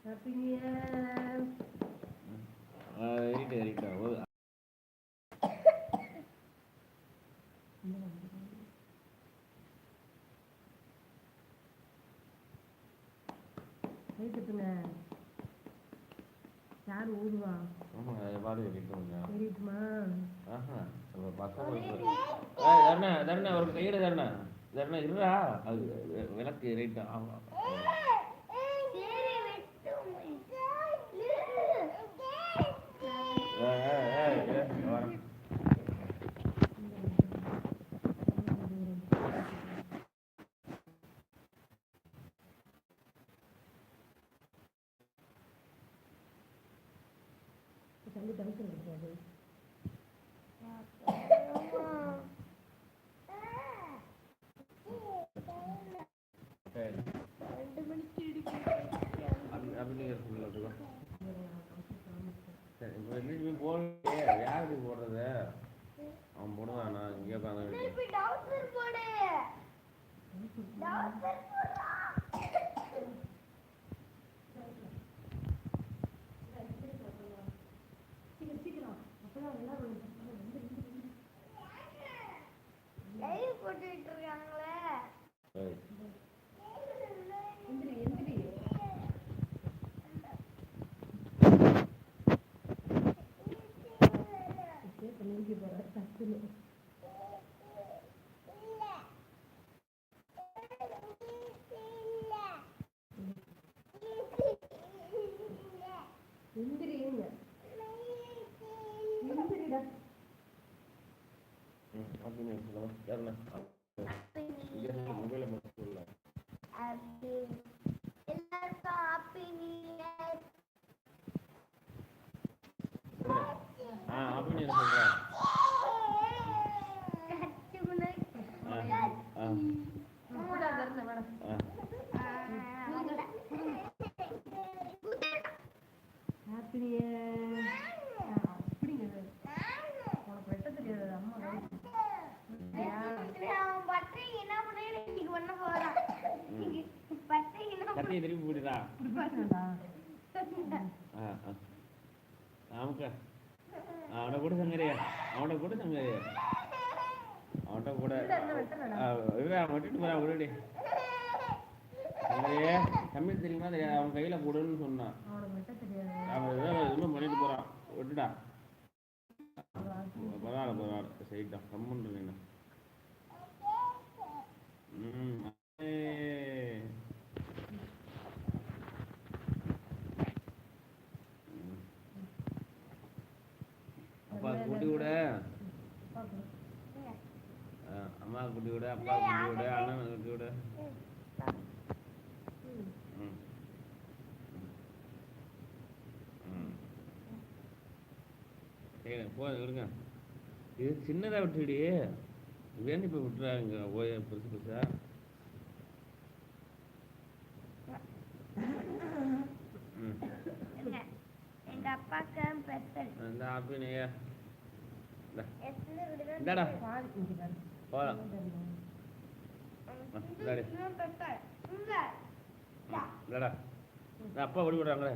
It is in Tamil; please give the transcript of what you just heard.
Happy new year. ஏறிட்டா ஏறிட்டுங்க. யார் ஊதுவா? ஆமாம் பாடு ஏறிட்டுங்க. ஏறிட்டுமா? தரண ஒரு கையிட தரண இருடா. அது விளக்கு ஏறிட்டா. ஆமாம் தம்பி டவுசர் கிடைக்காது. யாருக்கு போடுறது? அவன் போடுவான். நான் இங்கே போட்டுட்டு இருக்காங்களே. கட்டியை திருப்பி போடுடா. அவனை கூட சங்கரியா அவன்கிட்ட கூட விட்டுட்டு போறான். விடுடி சங்கரியே. தமிழ் தெரியுமா தெரியாது? அவன் கையில போடுன்னு சொன்னான். அவன் எதுவும் பண்ணிட்டு போறான். விட்டுடா. பரவாயில்ல சரிதான். கம்முன்னு நீங்க. அப்பா குட்டி விட, அம்மா குட்டி விட, அப்பா குட்டி விட, அண்ணன் குட்டி விட. சரி போதும் விடுங்க. இது சின்னதாக விட்டுடி. வேண்டி போய் விட்டுறாங்க ஓய பெருசு பெருசா. எங்க அப்பாக்கு பெத்தல் இந்த ஹாப்பி நியூ இயர். இந்தாடா போலாம். இல்லடா அப்பா ஓடி விடுறாங்களே.